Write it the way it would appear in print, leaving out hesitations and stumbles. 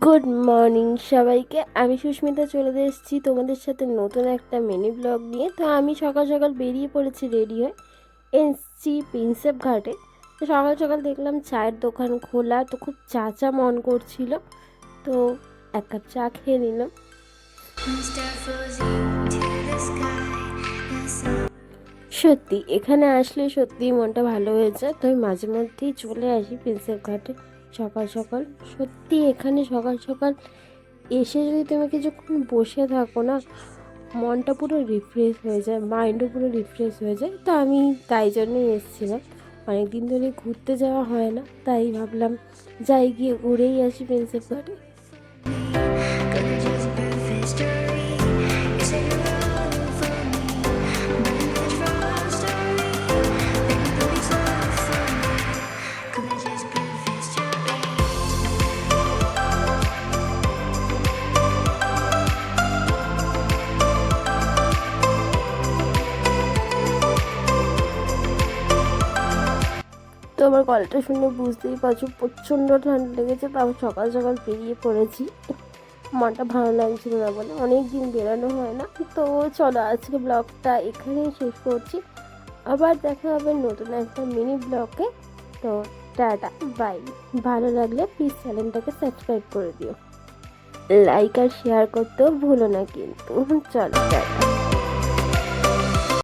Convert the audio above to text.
Good morning সবাইকে। আমি সুস্মিতা চলে এসেছি তোমাদের সাথে নতুন একটা মিনি ব্লগ নিয়ে। তো আমি সকাল সকাল বেরিয়ে পড়েছি, রেডি হয়ে এসছি প্রিন্সেপ ঘাটে। তো সকাল সকাল দেখলাম চায়ের দোকান খোলা, তো খুব চা চা মন করছিল, তো এক কাপ চা খেয়ে নিলাম। সত্যি এখানে আসলে সত্যিই মনটা ভালো হয়ে যায়। তো আমি মাঝে মধ্যেই চলে আসি প্রিন্সেপ ঘাটে সকাল সকাল। সত্যি এখানে সকাল সকাল এসে যদি তুমি কিছুক্ষণ বসে থাকো না, মনটা পুরো রিফ্রেশ হয়ে যায়, মাইন্ডও পুরো রিফ্রেশ হয়ে যায়। তো আমি তাই জন্যই এসেছিলাম। অনেক দিন ধরে ঘুরতে যাওয়া হয় না, তাই ভাবলাম যাই গিয়ে ঘুরেই আসি প্রিন্সেপ ঘাটে। তো আমার গলাটা শুনে বুঝতেই পারছো প্রচণ্ড ঠান্ডা লেগেছে, তাও সকাল সকাল বেরিয়ে পড়েছি। মনটা ভালো লাগছিল না বলে, অনেক দিন বেরানো হয় না। তো চলো আজকে ব্লগটা এখানেই শেষ করছি। আবার দেখা হবে নতুন একটা মিনি ব্লগে। তো টাটা, বাই। ভালো লাগলে প্লিজ চ্যানেলটাকে সাবস্ক্রাইব করে দিও, লাইক আর শেয়ার করতেও ভুলো না কিন্তু। চলো টাটা।